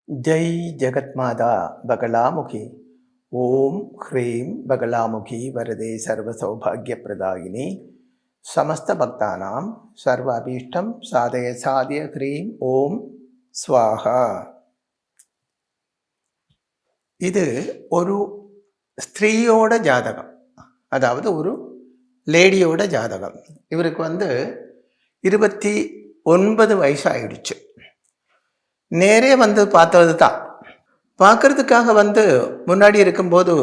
जय जगत्माता बगलामुखी ओम ह्रीं बगलामुखी वरदे सर्वसौभाग्यप्रदायिनी समस्त भक्तानां सर्वाभीष्टं साधय साधय ह्रीं ओम स्वाहा. இது ஒரு ஸ்திரீயோட ஜாதகம், அதாவது ஒரு லேடியோட ஜாதகம். இவருக்கு 29 வயசாயிடுச்சு. நேரே பார்த்தது தான். பார்க்கறதுக்காக முன்னாடி இருக்கும்போது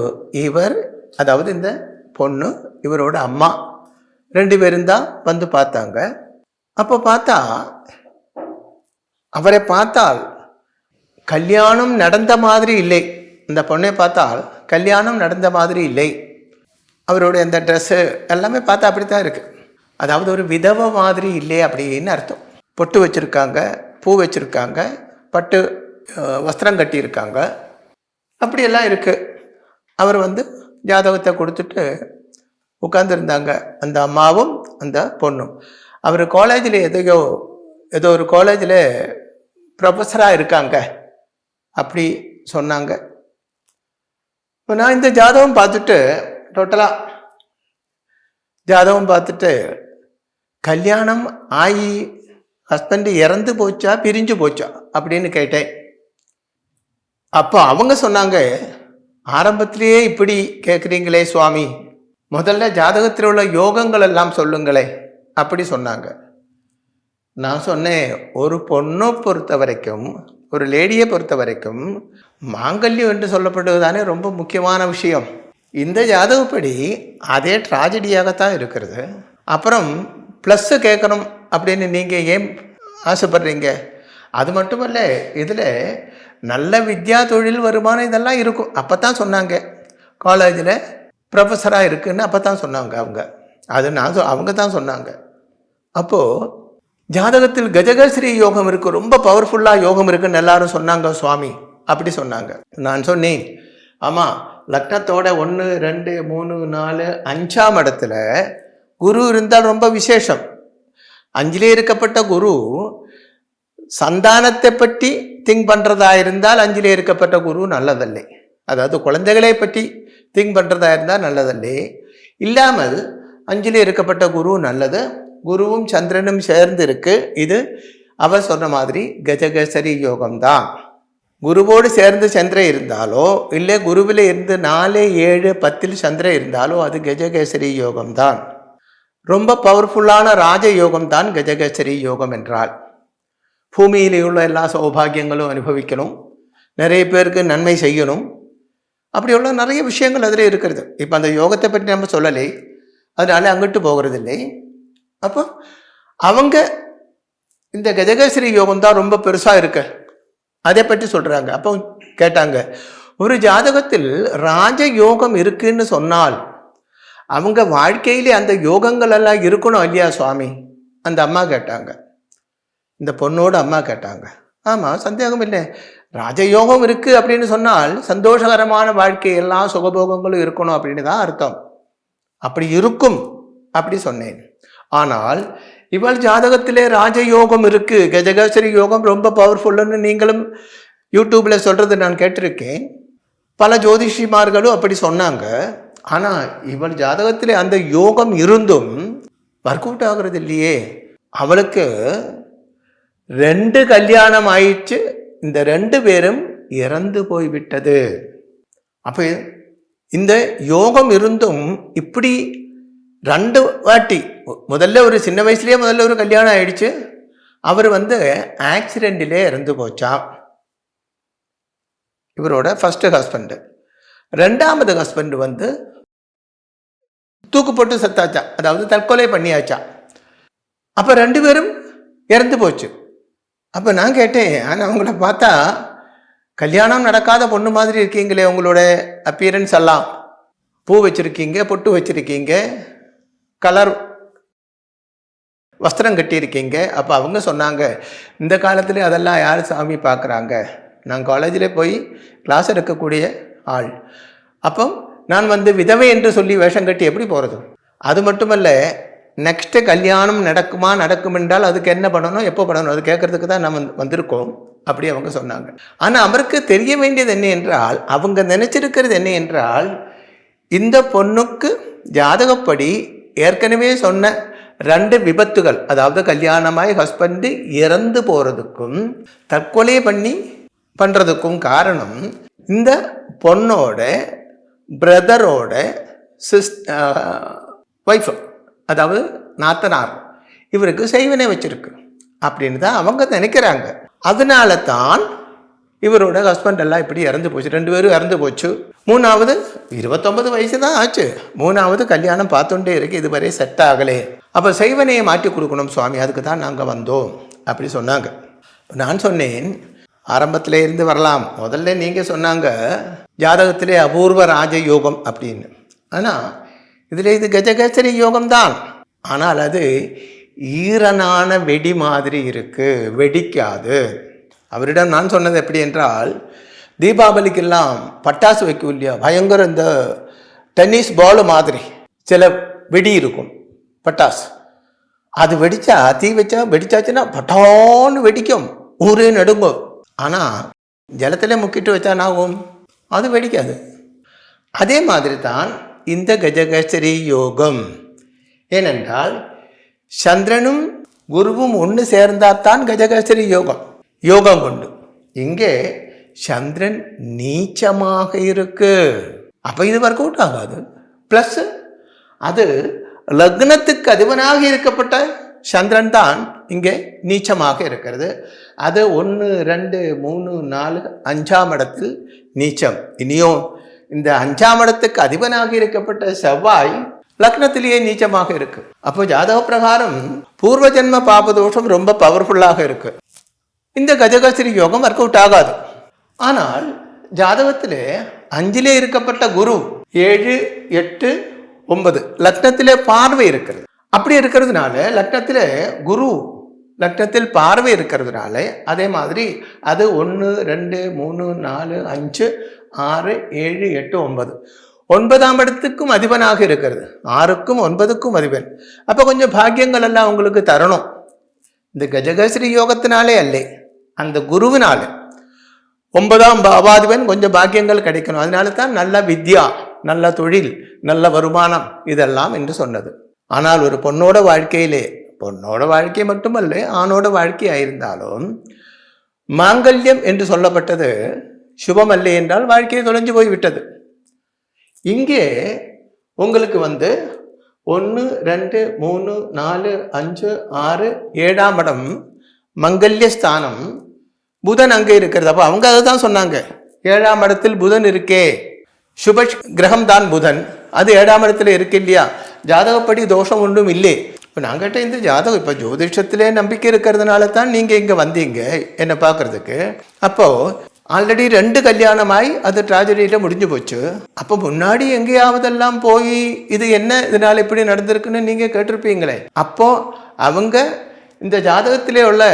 இவர், அதாவது இந்த பொண்ணு, இவரோட அம்மா 2 பேரும் தான் பார்த்தாங்க. அப்போ பார்த்தா அவரை பார்த்தால் கல்யாணம் நடந்த மாதிரி இல்லை. இந்த பொண்ணை பார்த்தால் கல்யாணம் நடந்த மாதிரி இல்லை. அவருடைய அந்த ட்ரெஸ்ஸு எல்லாமே பார்த்தா அப்படி தான் இருக்குது. அதாவது ஒரு விதவை மாதிரி இல்லை அப்படின்னு அர்த்தம். பொட்டு வச்சுருக்காங்க, பூ வச்சுருக்காங்க, பட்டு வஸ்திரம் கட்டியிருக்காங்க, அப்படியெல்லாம் இருக்குது. அவர் ஜாதகத்தை கொடுத்துட்டு உட்காந்துருந்தாங்க, அந்த அம்மாவும் அந்த பொண்ணும். அவர் காலேஜில் ஏதோ ஒரு காலேஜில் ப்ரொஃபஸராக இருக்காங்க அப்படி சொன்னாங்க. இப்போ நான் இந்த ஜாதகம் பார்த்துட்டு டோட்டலாக ஜாதகம் பார்த்துட்டு கல்யாணம் ஆகி ஹஸ்பண்டு இறந்து போச்சா பிரிஞ்சு போச்சா அப்படின்னு கேட்டேன். அப்போ அவங்க சொன்னாங்க, ஆரம்பத்திலேயே இப்படி கேட்குறீங்களே சுவாமி, முதல்ல ஜாதகத்தில் உள்ள யோகங்கள் எல்லாம் சொல்லுங்களே அப்படி சொன்னாங்க. நான் சொன்னேன், ஒரு பொண்ணை பொறுத்த வரைக்கும், ஒரு லேடியை பொறுத்த வரைக்கும் மாங்கல்யம் என்று சொல்லப்படுவது தானே ரொம்ப முக்கியமான விஷயம். இந்த ஜாதகப்படி அதே ட்ராஜடியாகத்தான் இருக்கிறது. அப்புறம் ப்ளஸ்ஸு கேட்கணும் அப்படின்னு நீங்கள் ஏன் ஆசைப்படுறீங்க? அது மட்டுமல்ல, இதில் நல்ல வித்யா, தொழில், வருமானம் இதெல்லாம் இருக்கும். அப்போ தான் சொன்னாங்க காலேஜில் ப்ரொஃபஸராக இருக்குதுன்னு. அப்போ தான் சொன்னாங்க அவங்க. அது அவங்க தான் சொன்னாங்க. அப்போது ஜாதகத்தில் கஜகஸ்ரீ யோகம் இருக்குது, ரொம்ப பவர்ஃபுல்லாக யோகம் இருக்குதுன்னு எல்லாரும் சொன்னாங்க சுவாமி அப்படி சொன்னாங்க. நான் சொன்னேன், ஆமாம், லக்னத்தோட 1, 2, 3, 4, 5ஆம் இடத்துல குரு இருந்தால் ரொம்ப விசேஷம். 5லே இருக்கப்பட்ட குரு சந்தானத்தை பற்றி திங்க் பண்ணுறதா இருந்தால் 5லே இருக்கப்பட்ட குரு நல்லதில்லை. அதாவது குழந்தைகளை பற்றி திங்க் பண்ணுறதா இருந்தால் நல்லதில்லை. இல்லாமல் 5லே இருக்கப்பட்ட குரு நல்லது. குருவும் சந்திரனும் சேர்ந்து இருக்கு. இது அவர் சொன்ன மாதிரி கஜகேசரி யோகம்தான். குருவோடு சேர்ந்து சந்திரன் இருந்தாலோ இல்லை குருவில் இருந்து 4, 7, 10 சந்திரன் இருந்தாலோ அது கஜகேசரி யோகம்தான். ரொம்ப பவர்ஃபுல்லான ராஜ யோகம்தான் கஜகேசரி யோகம் என்றால். பூமியிலே உள்ள எல்லா சௌபாகியங்களும் அனுபவிக்கணும், நிறைய பேருக்கு நன்மை செய்யணும், அப்படி உள்ள நிறைய விஷயங்கள் அதில் இருக்கிறது. இப்போ அந்த யோகத்தை பற்றி நம்ம சொல்லலை, அதனால அங்கிட்டு போகிறது இல்லை. அப்போ அவங்க இந்த கஜகேசரி யோகம் தான் ரொம்ப பெருசாக இருக்கு, அதை பற்றி சொல்கிறாங்க. அப்போ கேட்டாங்க, ஒரு ஜாதகத்தில் ராஜ யோகம் இருக்குன்னு சொன்னால் அவங்க வாழ்க்கையிலே அந்த யோகங்கள் எல்லாம் இருக்கணும் இல்லையா சுவாமி? அந்த அம்மா கேட்டாங்க, இந்த பொண்ணோட அம்மா கேட்டாங்க. ஆமாம், சந்தேகம் இல்லை, ராஜயோகம் இருக்குது அப்படின்னு சொன்னால் சந்தோஷகரமான வாழ்க்கை, எல்லா சுகபோகங்களும் இருக்கணும் அப்படின்னு தான் அர்த்தம். அப்படி இருக்கும் அப்படி சொன்னேன். ஆனால் இவள் ஜாதகத்திலே ராஜயோகம் இருக்கு, கஜகேசரி யோகம் ரொம்ப பவர்ஃபுல்லுன்னு நீங்களும் யூடியூப்ல சொல்றது நான் கேட்டிருக்கேன். பல ஜோதிஷிமார்களும் அப்படி சொன்னாங்க. ஆனால் இவள் ஜாதகத்திலே அந்த யோகம் இருந்தும் ஒர்க் அவுட் ஆகிறது இல்லையே. அவளுக்கு 2 கல்யாணம் ஆயிடுச்சு, இந்த 2 பேரும் இறந்து போய்விட்டது. அப்போ இந்த யோகம் இருந்தும் இப்படி 2 வாட்டி, முதல்ல ஒரு சின்ன வயசுலேயே முதல்ல ஒரு கல்யாணம் ஆயிடுச்சு, அவர் ஆக்சிடென்டிலே இறந்து போச்சா இவரோட ஃபர்ஸ்ட் ஹஸ்பண்டு. 2வது ஹஸ்பண்டு தூக்கு போட்டு செத்தாச்சா, அதாவது தற்கொலை பண்ணியாச்சா. அப்போ 2 பேரும் இறந்து போச்சு. அப்போ நான் கேட்டேன், ஆனால் அவங்கள பார்த்தா கல்யாணம் நடக்காத பொண்ணு மாதிரி இருக்கீங்களே, உங்களோட அப்பியரன்ஸ் எல்லாம், பூ வச்சுருக்கீங்க, பொட்டு வச்சுருக்கீங்க, கலர் வஸ்திரம் கட்டியிருக்கீங்க. அப்போ அவங்க சொன்னாங்க, இந்த காலத்தில் அதெல்லாம் யார் சாமி பார்க்குறாங்க, நான் காலேஜில் போய் கிளாஸ் எடுக்கக்கூடிய ஆள். அப்போ நான் விதவை என்று சொல்லி வேஷம் கட்டி எப்படி போகிறது? அது மட்டுமல்ல, நெக்ஸ்ட்டு கல்யாணம் நடக்கும் என்றால் அதுக்கு என்ன பண்ணணும், எப்போ பண்ணணும், அது கேட்கறதுக்கு தான் நம்ம வந்திருக்கோம் அப்படி அவங்க சொன்னாங்க. ஆனால் அவருக்கு தெரிய வேண்டியது என்ன என்றால், அவங்க நினைச்சிருக்கிறது என்ன என்றால், இந்த பொண்ணுக்கு ஜாதகப்படி ஏற்கனவே சொன்ன 2 விபத்துகள், அதாவது கல்யாணமாய் ஹஸ்பண்டு இறந்து போகிறதுக்கும் தற்கொலை பண்ணுறதுக்கும் காரணம் இந்த பொண்ணோட பிரதரோட ஒய்ஃபு, அதாவது நாத்தனார் இவருக்கு செய்வனே வச்சிருக்கு அப்படின்னு தான் அவங்க நினைக்கிறாங்க. அதனால தான் இவரோட ஹஸ்பண்ட் எல்லாம் இப்படி இறந்து போச்சு, 2 பேரும் இறந்து போச்சு. 3வது 29 வயசு தான் ஆச்சு, 3வது கல்யாணம் பார்த்துட்டே இருக்கு, இதுவரை செட் ஆகலே. அப்போ செய்வனையை மாற்றி கொடுக்கணும் சுவாமி, அதுக்கு தான் நாங்கள் வந்தோம் அப்படி சொன்னாங்க. நான் சொன்னேன், ஆரம்பத்தில் இருந்து வரலாம். முதல்ல நீங்கள் சொன்னாங்க ஜாதகத்திலே அபூர்வ ராஜ யோகம் அப்படின்னு. ஆனால் இதில் இது கஜகேசரி யோகம்தான். ஆனால் அது ஈரனான வெடி மாதிரி இருக்குது, வெடிக்காது. அவரிடம் நான் சொன்னது எப்படி என்றால், தீபாவளிக்கெல்லாம் பட்டாசு வைக்கும் இல்லையா, பயங்கர இந்த டென்னிஸ் பால் மாதிரி சில வெடி இருக்கும் பட்டாசு, அது வெடிச்சா தீ வச்சா வெடிச்சாச்சுன்னா பட்டான்னு வெடிக்கும், ஊரே நடுங்கும். ஆனால் ஜலத்தில் முக்கிட்டு வச்சா நாகும், அது வெடிக்காது. அதே மாதிரி தான் இந்த கஜகேசரி யோகம். ஏனென்றால் சந்திரனும் குருவும் ஒன்று சேர்ந்தால்தான் கஜகேசரி யோகம் கொண்டு. இங்கே சந்திரன் நீச்சமாக இருக்கு, அப்போ இது ஒர்க் அவுட் ஆகாது. ப்ளஸ் அது லக்னத்துக்கு அதிபனாக இருக்கப்பட்ட சந்திரன் தான் இங்கே நீச்சமாக இருக்கிறது. அது 1, 2, 3, 4, 5ஆம் இடத்தில் நீச்சம். இனியும் இந்த 5ஆம் இடத்துக்கு அதிபனாக இருக்கப்பட்ட செவ்வாய் லக்னத்திலேயே நீச்சமாக இருக்கு. அப்போ ஜாதக பிரகாரம் பூர்வ ஜென்ம பாபதோஷம் ரொம்ப பவர்ஃபுல்லாக இருக்கு. இந்த கஜகேசரி யோகம் ஒர்க் அவுட் ஆகாது. ஆனால் ஜாதகத்திலே 5லே இருக்கப்பட்ட குரு 7, 8, 9 லக்னத்திலே பார்வை இருக்கிறது. அப்படி இருக்கிறதுனால லக்னத்தில் பார்வை இருக்கிறதுனால அதே மாதிரி அது 1, 2, 3, 4, 5, 6, 7, 8, 9 9ஆம் இடத்துக்கும் அதிபனாக இருக்கிறது, 6க்கும் 9க்கும் அதிபன். அப்போ கொஞ்சம் பாக்கியங்கள் எல்லாம் உங்களுக்கு தரணும். இந்த கஜகேசரி யோகத்தினாலே அல்ல, அந்த குருவினால 9ஆம் பாவாதிபன் கொஞ்சம் பாக்கியங்கள் கிடைக்கணும். அதனால தான் நல்ல வித்யா, நல்ல தொழில், நல்ல வருமானம் இதெல்லாம் என்று சொன்னது. ஆனால் ஒரு பொண்ணோட வாழ்க்கை மட்டுமல்ல, ஆணோட வாழ்க்கையாயிருந்தாலும் மாங்கல்யம் என்று சொல்லப்பட்டது சுபமல்ல என்றால் வாழ்க்கையை தொலைஞ்சு போய்விட்டது. இங்கே உங்களுக்கு 1, 2, 3, 4, 5, 6, 7ஆம் இடம் மங்கல்யஸ்தானம், புதன் அங்கே இருக்கிறது. அப்போ அவங்க அதை தான் சொன்னாங்க, 7ஆம் இடத்தில் புதன் இருக்கே, சுப கிரகம் தான் புதன், அது 7ஆம் இடத்துல இருக்கு இல்லையா, ஜாதகப்படி தோஷம் ஒன்றும் இல்லை. இப்போ நாங்கிட்ட இந்த ஜாதகம் இப்போ ஜோதிஷத்திலே நம்பிக்கை இருக்கிறதுனால தான் நீங்கள் இங்கே வந்தீங்க என்னை பார்க்குறதுக்கு. அப்போது ஆல்ரெடி 2 கல்யாணமாய் அது ட்ராஜடியில் முடிஞ்சு போச்சு. அப்போ முன்னாடி எங்கேயாவதெல்லாம் போய் இது என்ன இதனால் இப்படி நடந்திருக்குன்னு நீங்கள் கேட்டிருப்பீங்களே. அப்போது அவங்க இந்த ஜாதகத்திலே உள்ள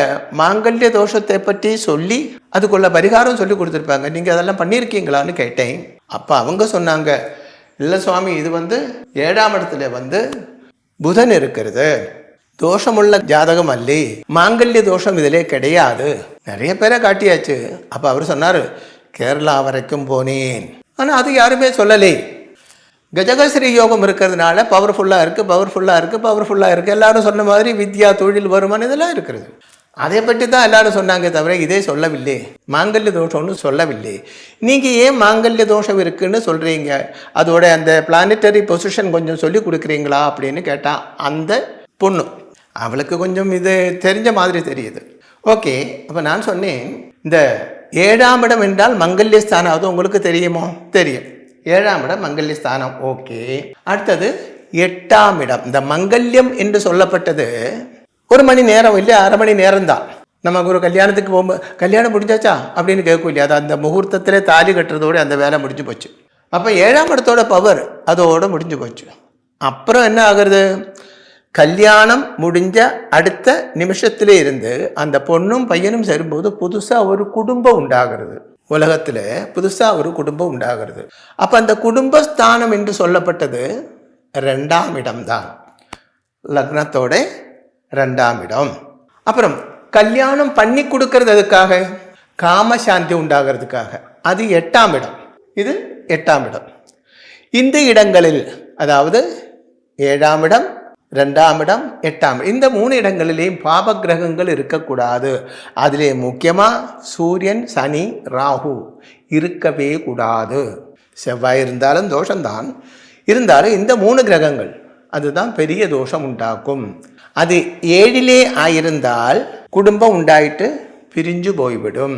மாங்கல்ய தோஷத்தை பற்றி சொல்லி அதுக்குள்ள பரிகாரம் சொல்லி கொடுத்துருப்பாங்க. நீங்கள் அதெல்லாம் பண்ணியிருக்கீங்களான்னு கேட்டேன். அப்போ அவங்க சொன்னாங்க, இல்லை சுவாமி, இது 7ஆம் இடத்துல புதன் இருக்கிறது, தோஷமுள்ள ஜாதகம் அல்ல, மாங்கல்ய தோஷம் இதிலே கிடையாது. நிறைய பேரை காட்டியாச்சு. அப்போ அவர் சொன்னார், கேரளா வரைக்கும் போனேன், ஆனால் அது யாருமே சொல்லலை. கஜகேசரி யோகம் இருக்கிறதுனால பவர்ஃபுல்லாக இருக்குது. எல்லாரும் சொன்ன மாதிரி வித்யா, தொழில், வருமானம் இதெல்லாம் இருக்கிறது. அதை பற்றி தான் எல்லாரும் சொன்னாங்க, தவிர இதே சொல்லவில்லை, மாங்கல்ய தோஷம்னு சொல்லவில்லை. நீங்கள் ஏன் மாங்கல்ய தோஷம் இருக்குன்னு சொல்கிறீங்க, அதோட அந்த பிளானட்டரி பொசிஷன் கொஞ்சம் சொல்லி கொடுக்குறீங்களா அப்படின்னு கேட்டால் அந்த பொண்ணு, அவளுக்கு கொஞ்சம் இது தெரிஞ்ச மாதிரி தெரியுது. ஓகே, அப்போ நான் சொன்னேன், இந்த 7ஆம் இடம் என்றால் மங்கல்யஸ்தானம், அது உங்களுக்கு தெரியுமோ? தெரியும், 7ஆம் இடம் மங்கல்யஸ்தானம். ஓகே, அடுத்தது 8ஆம் இடம். இந்த மங்கல்யம் என்று சொல்லப்பட்டது 1 மணி நேரம் இல்லை, 1/2 மணி நேரம் தான். நம்ம ஒரு கல்யாணத்துக்கு போகும்போது கல்யாணம் முடிஞ்சாச்சா அப்படின்னு கேட்கும் இல்லையா, அது அந்த முகூர்த்தத்தில் தாலி கட்டுறதோடு அந்த வேலை முடிஞ்சு போச்சு. அப்போ 7ஆம் இடத்தோட பவர் அதோடு முடிஞ்சு போச்சு. அப்புறம் என்ன ஆகுறது, கல்யாணம் முடிஞ்ச அடுத்த நிமிஷத்திலே இருந்து அந்த பொண்ணும் பையனும் சேரும்போது புதுசாக ஒரு குடும்பம் உண்டாகிறது, உலகத்தில் புதுசாக ஒரு குடும்பம் உண்டாகிறது. அப்போ அந்த குடும்பஸ்தானம் என்று சொல்லப்பட்டது 2ஆம் இடம்தான். லக்னத்தோட 2ஆம் இடம். அப்புறம் கல்யாணம் பண்ணி கொடுக்கறது அதுக்காக, காமசாந்தி உண்டாகிறதுக்காக, அது 8ஆம் இடம். இது 8ஆம் இடம். இந்த இடங்களில், அதாவது 7ஆம் இடம், 2ஆம் இடம், 8ஆம் இடம், இந்த 3 இடங்களிலேயும் பாப கிரகங்கள் இருக்கக்கூடாது. அதிலே முக்கியமாக சூரியன், சனி, ராகு இருக்கவே கூடாது. செவ்வாய் இருந்தாலும் தோஷம்தான், இருந்தாலும் இந்த 3 கிரகங்கள் அதுதான் பெரிய தோஷம் உண்டாக்கும். அது 7லே ஆயிருந்தால் குடும்பம் உண்டாயிட்டு பிரிஞ்சு போய்விடும்.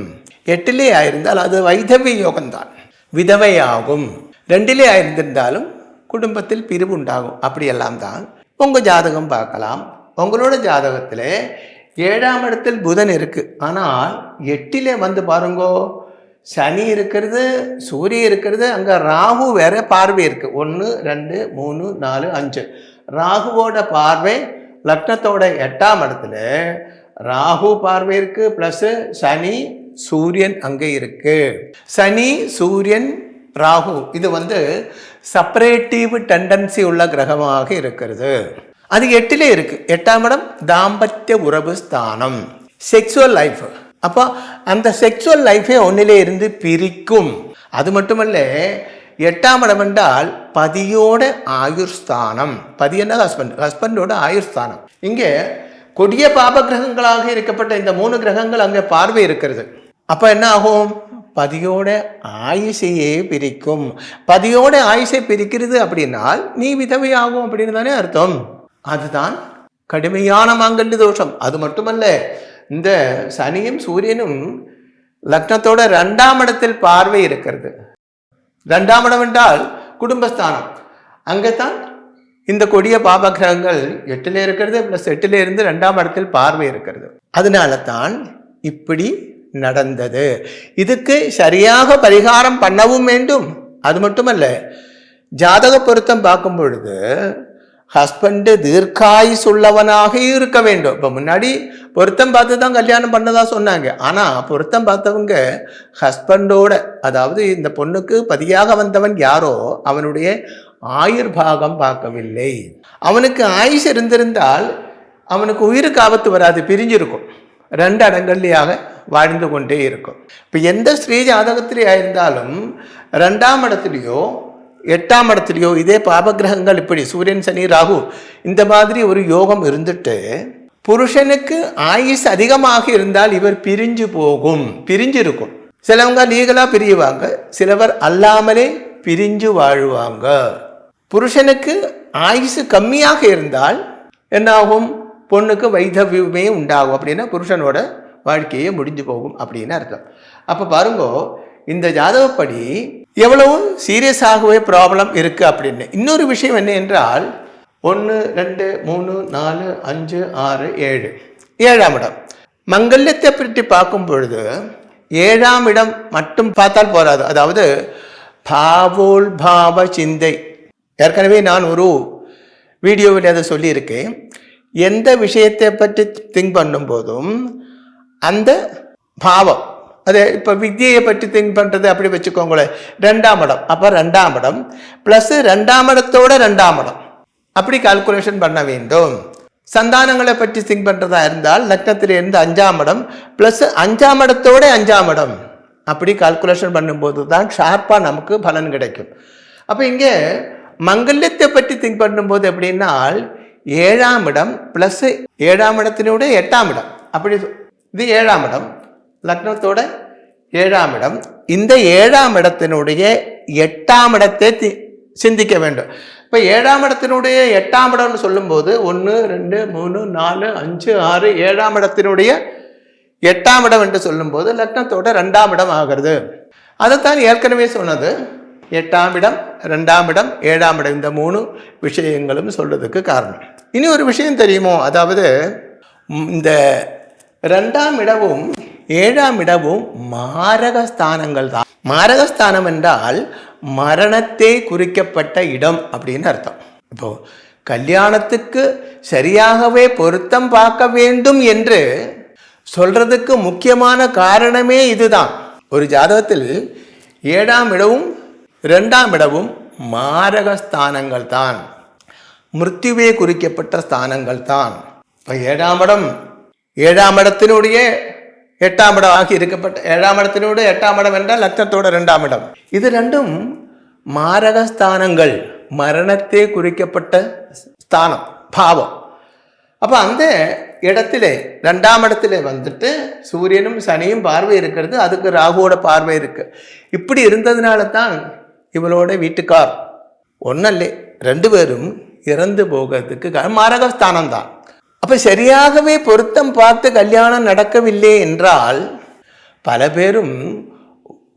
8லே ஆயிருந்தால் அது வைதவிய யோகம்தான், விதவையாகும். 2லே ஆயிருந்திருந்தாலும் குடும்பத்தில் பிரிவு உண்டாகும். அப்படியெல்லாம் தான் உங்கள் ஜாதகம் பார்க்கலாம். உங்களோட ஜாதகத்தில் 7ஆம் இடத்தில் புதன் இருக்கு, ஆனால் 8லே வந்து பாருங்கோ, சனி இருக்கிறது, சூரியன் இருக்கிறது, அங்கே ராகு வேற பார்வை இருக்கு. 1 2 3 4 5 ராகுவோட பார்வை லக்னத்தோட 8ஆம் இடத்துல ராகு பார்வை இருக்கு, பிளஸ் சனி சூரியன் அங்கே இருக்கு. சனி சூரியன் ராகு இது வந்து செப்பரேட்டிவ் டெண்டன்சி உள்ள கிரகமாக இருக்கிறது. அது 8லே இருக்கு. 8ஆம் இடம் தாம்பத்திய உறவு ஸ்தானம், செக்ஸுவல் லைஃப். அப்போ அந்த செக்ஸுவல் லைஃபே 1லே இருந்து பிரிக்கும். அது மட்டுமல்ல, 8ஆம் இடம் என்றால் பதியோட ஆயுர்ஸ்தானம். பதி என்ன ஹஸ்பண்டோட ஆயுர்ஸ்தானம். இங்கே கொடிய பாப கிரகங்களாக இருக்கப்பட்ட இந்த 3 கிரகங்கள் அங்கே பார்வை இருக்கிறது. அப்போ என்ன ஆகும்? பதியோட ஆயுஷையே பிரிக்கும். பதியோட ஆயுஷை பிரிக்கிறது அப்படின்னால் நீ விதவையாகும் அப்படின்னு தானே அர்த்தம். அதுதான் கடுமையான மாங்கல்ய தோஷம். அது மட்டுமல்ல, இந்த சனியும் சூரியனும் லக்னத்தோட 2ஆம் இடத்தில் பார்வை இருக்கிறது. 2ஆம் இடம் என்றால் குடும்பஸ்தானம். அங்கே தான் இந்த கொடிய பாப கிரகங்கள் 8லே இருக்கிறது, பிளஸ் 8லே இருந்து 2ஆம் இடத்தில் பார்வை இருக்கிறது. அதனால தான் இப்படி நடந்தது. இதுக்கு சரியாக பரிகாரம் பண்ணவும் வேண்டும். அது மட்டுமல்ல, ஜாதக பொருத்தம் பார்க்கும் பொழுது ஹஸ்பண்டு தீர்க்காயுஸ் உள்ளவனாக இருக்க வேண்டும். இப்போ முன்னாடி பொருத்தம் பார்த்து தான் கல்யாணம் பண்ணதா சொன்னாங்க. ஆனால் பொருத்தம் பார்த்தவங்க ஹஸ்பண்டோட, அதாவது இந்த பொண்ணுக்கு பதியாக வந்தவன் யாரோ அவனுடைய ஆயுர்பாகம் பார்க்கவில்லை. அவனுக்கு ஆயுஷ் இருந்திருந்தால் அவனுக்கு உயிருக்கு ஆபத்து வராது, பிரிஞ்சிருக்கும். 2 இடங்கள்லையாக வாழ்ந்து கொண்டே இருக்கும். இப்போ எந்த ஸ்ரீ ஜாதகத்திலே இருந்தாலும் 2ஆம் இடத்துலையோ 8ஆம் இடத்துலையோ இதே பாபகிரகங்கள் இப்படி சூரியன் சனி ராகு இந்த மாதிரி ஒரு யோகம் இருந்துட்டு புருஷனுக்கு ஆயுஷ் அதிகமாக இருந்தால் இவர் பிரிஞ்சு போகும், பிரிஞ்சிருக்கும். சிலவங்க லீகலா பிரியுவாங்க, சிலவர் அல்லாமலே பிரிஞ்சு வாழ்வாங்க. புருஷனுக்கு ஆயுசு கம்மியாக இருந்தால் என்னாகும்? பொண்ணுக்கு வைதவியமே உண்டாகும். அப்படின்னா புருஷனோட வாழ்க்கையே முடிஞ்சு போகும் அப்படின்னு அர்த்தம். அப்போ பாருங்க, இந்த ஜாதகப்படி எவ்வளவு சீரியஸாகவே ப்ராப்ளம் இருக்குது அப்படின்னு. இன்னொரு விஷயம் என்ன என்றால் 1 2 3 4 5 6 7 7ஆம் இடம் மங்கல்யத்தை பற்றி பார்க்கும் பொழுது 7ஆம் இடம் மட்டும் பார்த்தால் போராது. அதாவது பாவோல்பாவ சிந்தை, ஏற்கனவே நான் ஒரு வீடியோவில் அதை சொல்லியிருக்கேன். எந்த விஷயத்தை பற்றி திங்க் பண்ணும்போதும் அந்த பாவம், அது இப்போ வித்தியை பற்றி திங்க் பண்ணுறது அப்படி வச்சுக்கோங்களேன், 2ஆம் இடம். அப்போ 2ஆம் இடம் ப்ளஸ் 2ஆம் இடத்தோட 2ஆம் இடம் அப்படி கால்குலேஷன் பண்ண வேண்டும். சந்தானங்களை பற்றி திங்க் பண்ணுறதா இருந்தால் லக்னத்திலிருந்து 5ஆம் இடம் ப்ளஸ் 5ஆம் இடத்தோட 5ஆம் இடம் அப்படி கால்குலேஷன் பண்ணும்போது தான் ஷார்ப்பாக நமக்கு பலன் கிடைக்கும். அப்போ இங்கே மங்கல்யத்தை பற்றி திங்க் பண்ணும்போது எப்படின்னால் 7ஆம் இடம் ப்ளஸ் 7ஆம் இடத்தினுடைய 8ஆம் இடம், அப்படி இது 7ஆம் இடம் லக்னத்தோட 7ஆம் இடம். இந்த 7ஆம் இடத்தினுடைய 8ஆம் இடத்தை சிந்திக்க வேண்டும். இப்போ 7ஆம் இடத்தினுடைய 8ஆம் இடம்னு சொல்லும்போது 1 2 3 4 5 6 7ஆம் இடத்தினுடைய 8ஆம் இடம் என்று சொல்லும்போது லக்னத்தோட 2ஆம் இடம் ஆகிறது. அதைத்தான் ஏற்கனவே சொன்னது. 8ஆம் இடம் 2ஆம் இடம் 7ஆம் இடம் இந்த 3 விஷயங்களும் சொல்றதுக்கு காரணம். இனி ஒரு விஷயம் தெரியுமோ, அதாவது இந்த 2ஆம் இடமும் 7ஆம் இடமும் மாரகஸ்தானங்கள் தான். மாரகஸ்தானம் என்றால் மரணத்தை குறிக்கப்பட்ட இடம் அப்படின்னு அர்த்தம். இப்போ கல்யாணத்துக்கு சரியாகவே பொருத்தம் பார்க்க வேண்டும் என்று சொல்றதுக்கு முக்கியமான காரணமே இதுதான். ஒரு ஜாதகத்தில் 7ஆம் இடமும் 2ஆம் இடமும் மாரகஸ்தானங்கள் தான். மிருத்யுவே குறிக்கப்பட்ட ஸ்தானங்கள் தான். இப்போ ஏழாம் இடத்தினுடைய 8ஆம் இடம் ஆகி இருக்கப்பட்ட 7ஆம் இடத்தினுடைய 8ஆம் இடம் என்றால் லக்னத்தோட 2ஆம் இடம். இது ரெண்டும் மாரகஸ்தானங்கள், மரணத்தை குறிக்கப்பட்ட ஸ்தானம், பாவம். அப்போ அந்த இடத்துல 2ஆம் இடத்துல வந்துட்டு சூரியனும் சனியும் பார்வை இருக்கிறது, அதுக்கு ராகுவோட பார்வை இருக்கு. இப்படி இருந்ததுனால தான் இவளோட வீட்டுக்கார் ஒன்னல்லே 2 பேரும் இறந்து போகிறதுக்கு மாரகஸ்தானம் தான். அப்போ சரியாகவே பொருத்தம் பார்த்து கல்யாணம் நடக்கவில்லை என்றால் பல பேரும்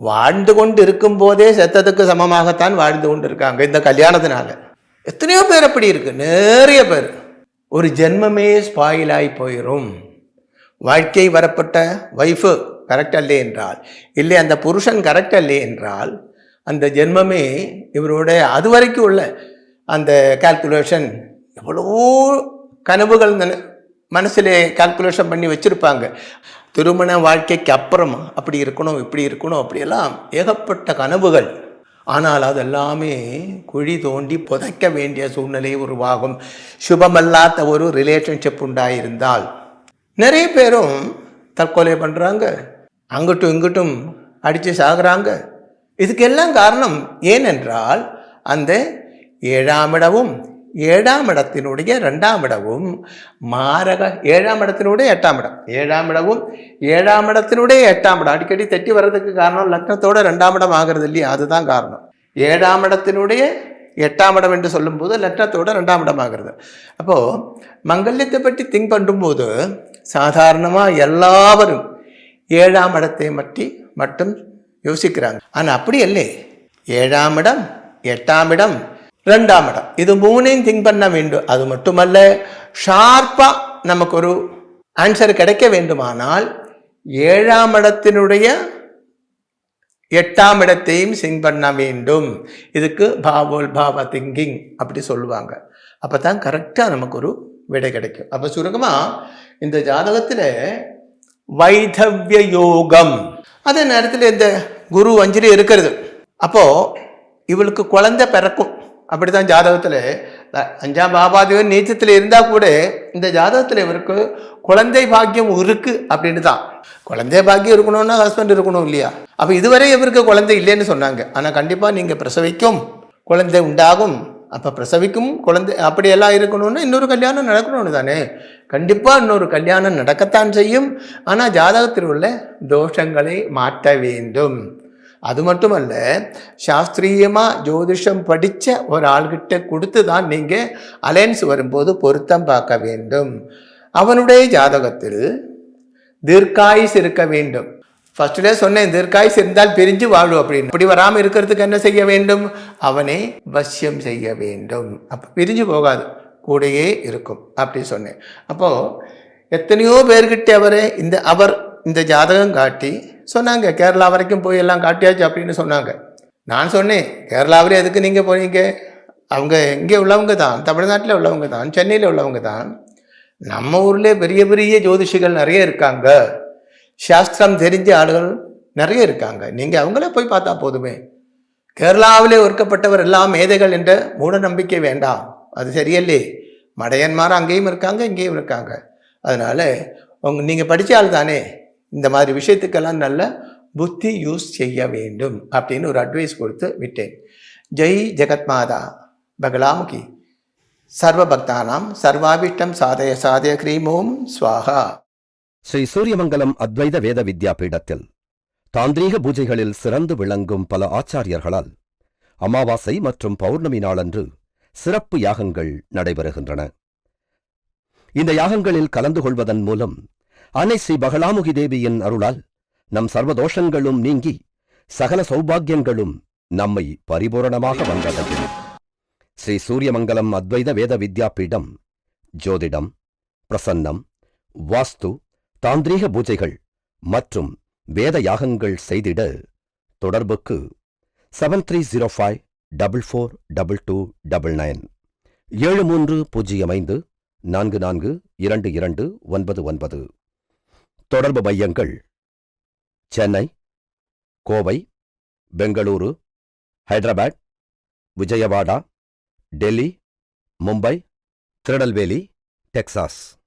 வாழ்ந்து கொண்டு இருக்கும் போதே செத்ததுக்கு சமமாகத்தான் வாழ்ந்து கொண்டு இருக்காங்க இந்த கல்யாணத்தினால. எத்தனையோ பேர் அப்படி இருக்கு, நிறைய பேர். ஒரு ஜென்மமே ஸ்பாயிலாகி போயிடும். வாழ்க்கை வரப்பட்ட வைஃபு கரெக்ட் அல்லே என்றால், இல்லை அந்த புருஷன் கரெக்ட் அல்லே என்றால், அந்த ஜென்மமே இவரோட அது வரைக்கும் உள்ள அந்த கால்குலேஷன், எவ்வளோ கனவுகள் மனசிலே கால்குலேஷன் பண்ணி வச்சுருப்பாங்க. திருமண வாழ்க்கைக்கு அப்புறம் அப்படி இருக்கணும், இப்படி இருக்கணும், அப்படியெல்லாம் ஏகப்பட்ட கனவுகள். ஆனால் அதெல்லாமே குழி தோண்டி புதைக்க வேண்டிய சூழ்நிலை உருவாகும். சுபமல்லாத ஒரு ரிலேஷன்ஷிப் உண்டாயிருந்தால் நிறைய பேரும் தற்கொலை பண்ணுறாங்க, அங்கிட்டும் இங்கிட்டும் அடித்து சாகுறாங்க. இதுக்கெல்லாம் காரணம் ஏனென்றால் அந்த 7ஆம் இடமும் 7ஆம் இடத்தினுடைய 2ஆம் இடமும் மாரக 7ஆம் இடத்தினுடைய 8ஆம் இடம், 7ஆம் இடமும் 7ஆம் இடத்தினுடைய 8ஆம் இடம் அடிக்கடி தட்டி வர்றதுக்கு காரணம் லக்னத்தோட 2ஆம் இடம் ஆகிறது இல்லையா, அதுதான் காரணம். 7ஆம் இடத்தினுடைய 8ஆம் இடம் என்று சொல்லும்போது லக்னத்தோட 2ஆம் இடம் ஆகிறது. அப்போது மங்கல்யத்தை பற்றி திங்க் பண்ணும்போது சாதாரணமாக எல்லாரும் 7ஆம் இடத்தை மட்டும் யோசிக்கிறாங்க. ஆனால் அப்படி இல்லை, 7ஆம் இடம் 8ஆம் இடம் 2ஆம் இடம் இது 3ஐயும் திங்க் பண்ண வேண்டும். அது மட்டுமல்ல, ஷார்ப்பாக நமக்கு ஒரு ஆன்சர் கிடைக்க வேண்டுமானால் 7ஆம் இடத்தினுடைய 8ஆம் இடத்தையும் திங்க் பண்ண வேண்டும். இதுக்கு பாவ திங்கிங் அப்படி சொல்லுவாங்க. அப்போ தான் கரெக்டாக நமக்கு ஒரு விடை கிடைக்கும். அப்போ சுருக்கமாக இந்த ஜாதகத்தில் வைதவ்ய யோகம், அதே நேரத்தில் இந்த குரு அஞ்சலி இருக்கிறது. அப்போது இவளுக்கு குழந்தை பிறக்கும். அப்படித்தான் ஜாதகத்தில் 5ஆம் பாவாதிபதி நீச்சத்தில் இருந்தால் கூட இந்த ஜாதகத்தில் இவருக்கு குழந்தை பாக்கியம் இருக்கு அப்படின்னு தான். குழந்தை பாக்கியம் இருக்கணும்னா ஹஸ்பண்ட் இருக்கணும் இல்லையா? அப்போ இதுவரை இவருக்கு குழந்தை இல்லைன்னு சொன்னாங்க. ஆனால் கண்டிப்பாக நீங்கள் பிரசவிக்கும் குழந்தை உண்டாகும். அப்போ பிரசவிக்கும் குழந்தை அப்படியெல்லாம் இருக்கணும்னா இன்னொரு கல்யாணம் நடக்கணும்னு தானே. கண்டிப்பாக இன்னொரு கல்யாணம் நடக்கத்தான் செய்யும். ஆனால் ஜாதகத்தில் உள்ள தோஷங்களை மாற்ற வேண்டும். அது மட்டுமல்ல, சாஸ்திரியமாக ஜோதிஷம் படித்த ஒரு ஆள்கிட்ட கொடுத்து தான் நீங்கள் அலையன்ஸ் வரும்போது பொருத்தம் பார்க்க வேண்டும். அவனுடைய ஜாதகத்தில் தீர்க்காயுஸ் இருக்க வேண்டும். ஃபர்ஸ்ட்லே சொன்னேன், தீர்க்காயுஸ் இருந்தால் பிரிஞ்சு வாழும் அப்படின்னு. அப்படி வராமல் இருக்கிறதுக்கு என்ன செய்ய வேண்டும்? அவனை வசியம் செய்ய வேண்டும். அப்போ பிரிஞ்சு போகாது, கூடையே இருக்கும் அப்படி சொன்னேன். அப்போது எத்தனையோ பேர்கிட்ட அவர் இந்த ஜாதகம் காட்டி சொன்னாங்க. கேரளா வரைக்கும் போய் எல்லாம் காட்டியாச்சு அப்படின்னு சொன்னாங்க. நான் சொன்னேன், கேரளாவிலே எதுக்கு நீங்கள் போனீங்க? அவங்க இங்கே உள்ளவங்க தான், தமிழ்நாட்டில் உள்ளவங்க தான், சென்னையில் உள்ளவங்க தான். நம்ம ஊரில் பெரிய பெரிய ஜோதிஷிகள் நிறைய இருக்காங்க, சாஸ்திரம் தெரிஞ்ச ஆளுகள் நிறைய இருக்காங்க. நீங்கள் அவங்களே போய் பார்த்தா போதுமே. கேரளாவிலே ஒர்க்கப்பட்டவர் எல்லாம் மேதைகள் என்ற மூட நம்பிக்கை வேண்டாம், அது சரியல்லே. மடையன்மார் அங்கேயும் இருக்காங்க, இங்கேயும் இருக்காங்க. அதனால் நீங்கள் படித்த ஆள் தானே, இந்த மாதிரி விஷயத்துக்கெல்லாம் நல்ல புத்தி யூஸ் செய்ய வேண்டும் அப்படின்னு ஒரு அட்வைஸ் கொடுத்து விட்டேன். ஜெய் ஜெகத்மாதா பகலாமுகி சர்வ பக்தானாம் சர்வாபிஷ்டம் சாதய சாதய க்ரீம் ஓம் ஸ்வாஹா. ஸ்ரீ சூரியமங்கலம் அத்வைத வேத வித்யாபீடத்தில் தாந்திரீக பூஜைகளில் சிறந்து விளங்கும் பல ஆச்சாரியர்களால் அமாவாசை மற்றும் பௌர்ணமி நாளன்று சிறப்பு யாகங்கள் நடைபெறுகின்றன. இந்த யாகங்களில் கலந்து கொள்வதன் மூலம் அன்னை ஸ்ரீ பகலாமுகி தேவியின் அருளால் நம் சர்வதோஷங்களும் நீங்கி சகல சௌபாகியங்களும் நம்மை பரிபூரணமாக வந்தடையும். ஸ்ரீ சூரியமங்கலம் அத்வைத வேத வித்யாபீடம் ஜோதிடம், பிரசன்னம், வாஸ்து, தாந்திரீக பூஜைகள் மற்றும் வேத யாகங்கள் செய்திட தொடர்புக்கு 7305442299 7305442299. தொடர்பு மையங்கள் சென்னை, கோவை, பெங்களூரு, ஹைதராபாத், விஜயவாடா, டெல்லி, மும்பை, திருநெல்வேலி, டெக்சாஸ்.